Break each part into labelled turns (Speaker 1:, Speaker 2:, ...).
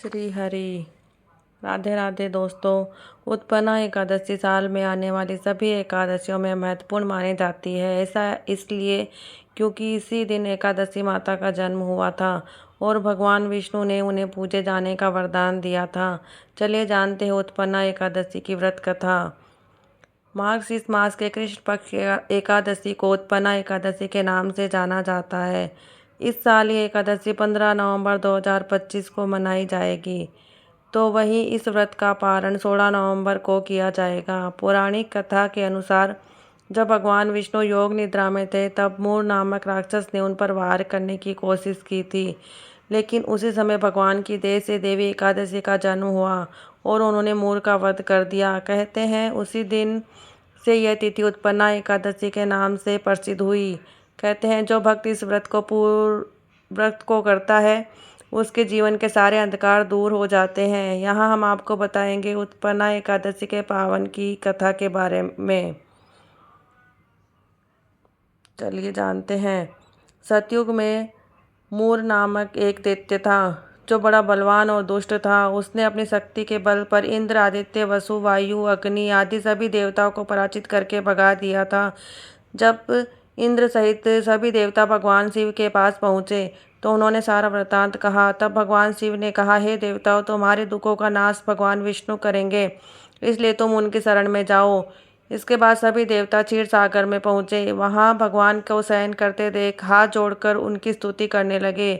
Speaker 1: श्री हरि। राधे राधे दोस्तों। उत्पन्ना एकादशी साल में आने वाली सभी एकादशियों में महत्वपूर्ण मानी जाती है। ऐसा इसलिए क्योंकि इसी दिन एकादशी माता का जन्म हुआ था और भगवान विष्णु ने उन्हें पूजे जाने का वरदान दिया था। चलिए जानते हैं उत्पन्ना एकादशी की व्रत कथा। मार्गशीर्ष मास के कृष्ण पक्ष एकादशी को उत्पन्ना एकादशी के नाम से जाना जाता है। इस साल ये एकादशी 15 नवंबर 2025 को मनाई जाएगी। तो वहीं इस व्रत का पारण 16 नवंबर को किया जाएगा। पौराणिक कथा के अनुसार जब भगवान विष्णु योग निद्रा में थे तब मूर नामक राक्षस ने उन पर वार करने की कोशिश की थी, लेकिन उसी समय भगवान की देह से देवी एकादशी का जन्म हुआ और उन्होंने मूर का वध कर दिया। कहते हैं उसी दिन से यह तिथि उत्पन्ना एकादशी के नाम से प्रसिद्ध हुई। कहते हैं जो भक्त इस व्रत को करता है उसके जीवन के सारे अंधकार दूर हो जाते हैं। यहाँ हम आपको बताएंगे उत्पन्ना एकादशी के पावन की कथा के बारे में। चलिए जानते हैं। सतयुग में मूर नामक एक दैत्य था जो बड़ा बलवान और दुष्ट था। उसने अपनी शक्ति के बल पर इंद्र, आदित्य, वसु, वायु, अग्नि आदि सभी देवताओं को पराजित करके भगा दिया था। जब इंद्र सहित सभी देवता भगवान शिव के पास पहुँचे तो उन्होंने सारा वृतांत कहा। तब भगवान शिव ने कहा, हे देवताओं, तुम्हारे दुखों का नाश भगवान विष्णु करेंगे, इसलिए तुम उनकी शरण में जाओ। इसके बाद सभी देवता क्षीर सागर में पहुँचे। वहाँ भगवान को शयन करते देख हाथ जोड़कर उनकी स्तुति करने लगे।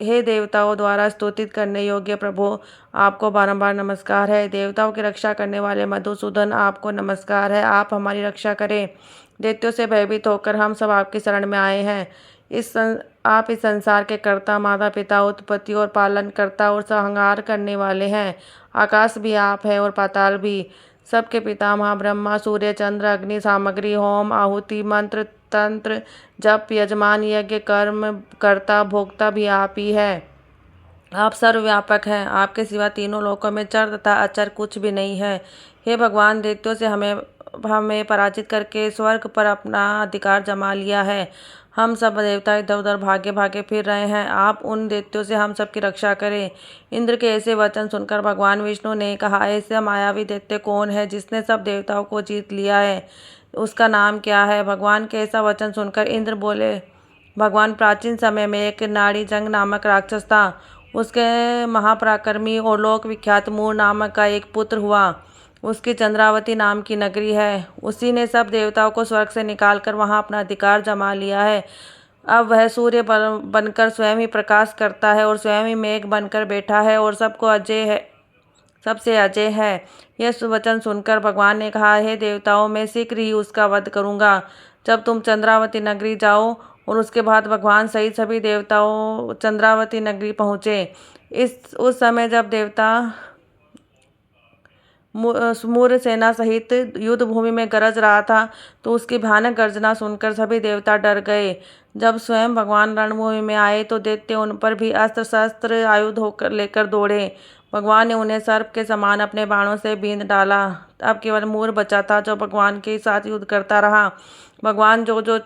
Speaker 1: हे देवताओं द्वारा स्तुतित करने योग्य प्रभु, आपको बारंबार नमस्कार है। देवताओं की रक्षा करने वाले मधुसूदन, आपको नमस्कार है। आप हमारी रक्षा करें। दैत्यों से भयभीत होकर हम सब आपकी शरण में आए हैं। आप इस संसार के कर्ता, माता पिता, उत्पत्ति और पालन करता और संहार करने वाले हैं। आकाश भी आप है और पाताल भी। सबके पितामह ब्रह्मा, सूर्य, चंद्र, अग्नि, सामग्री, होम, आहुति, मंत्र, तंत्र, जप, यजमान, यज्ञ, कर्म, कर्ता, भोक्ता भी आप ही है। आप सर्वव्यापक हैं। आपके सिवा तीनों लोकों में चर तथा अचर कुछ भी नहीं है। हे भगवान, दैत्यों से हमें पराजित करके स्वर्ग पर अपना अधिकार जमा लिया है। हम सब देवता इधर उधर भागे भागे फिर रहे हैं। आप उन दैत्यों से हम सब की रक्षा करें। इंद्र के ऐसे वचन सुनकर भगवान विष्णु ने कहा, ऐसा मायावी दैत्य कौन है जिसने सब देवताओं को जीत लिया है? उसका नाम क्या है? भगवान के ऐसा वचन सुनकर इंद्र बोले, भगवान, प्राचीन समय में एक नाड़ीजंग नामक राक्षस था। उसके महापराक्रमी और लोक विख्यात मूर नामक का एक पुत्र हुआ। उसकी चंद्रावती नाम की नगरी है। उसी ने सब देवताओं को स्वर्ग से निकालकर वहां अपना अधिकार जमा लिया है। अब वह सूर्य बनकर स्वयं ही प्रकाश करता है और स्वयं ही मेघ बनकर बैठा है और सबसे अजय है। यह वचन सुनकर भगवान ने कहा, हे देवताओं, मैं शीघ्र ही उसका वध करूंगा। जब तुम चंद्रावती नगरी जाओ। और उसके बाद भगवान सहित सभी देवताओं चंद्रावती नगरी पहुँचे। उस समय जब देवता मूर सेना सहित युद्ध भूमि में गरज रहा था तो उसकी भयानक गर्जना सुनकर सभी देवता डर गए। जब स्वयं भगवान रणभूमि में आए तो दैत्य उन पर भी अस्त्र शस्त्र आयुध होकर लेकर दौड़े। भगवान ने उन्हें सर्प के समान अपने बाणों से बींध डाला। अब केवल मूर बचा था जो भगवान के साथ युद्ध करता रहा। भगवान जो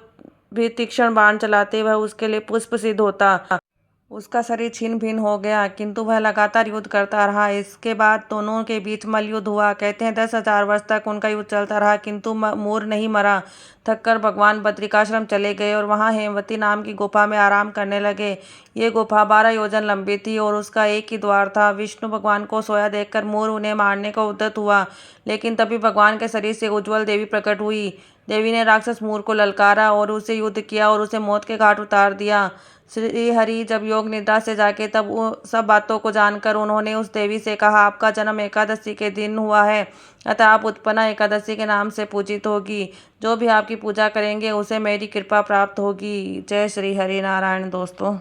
Speaker 1: भी तीक्ष्ण बाण चलाते वह उसके लिए पुष्प सिद्ध होता। उसका शरीर छिन्न भिन्न हो गया, किंतु वह लगातार युद्ध करता रहा। इसके बाद दोनों के बीच मल्लयुद्ध हुआ। कहते हैं 10,000 वर्ष तक उनका युद्ध चलता रहा, किंतु मूर नहीं मरा। थककर भगवान बद्रिकाश्रम चले गए और वहां हेमवती नाम की गुफा में आराम करने लगे। ये गुफा 12 योजन लंबी थी और उसका एक ही द्वार था। विष्णु भगवान को सोया देखकर मूर उन्हें मारने को उद्यत हुआ, लेकिन तभी भगवान के शरीर से उज्ज्वल देवी प्रकट हुई। देवी ने राक्षस मूर को ललकारा और उससे युद्ध किया और उसे मौत के घाट उतार दिया। श्री हरि जब योग निद्रा से जागे तब सब बातों को जानकर उन्होंने उस देवी से कहा, आपका जन्म एकादशी के दिन हुआ है, अतः आप उत्पन्ना एकादशी के नाम से पूजित होगी। जो भी आपकी पूजा करेंगे उसे मेरी कृपा प्राप्त होगी। जय श्री हरि नारायण दोस्तों।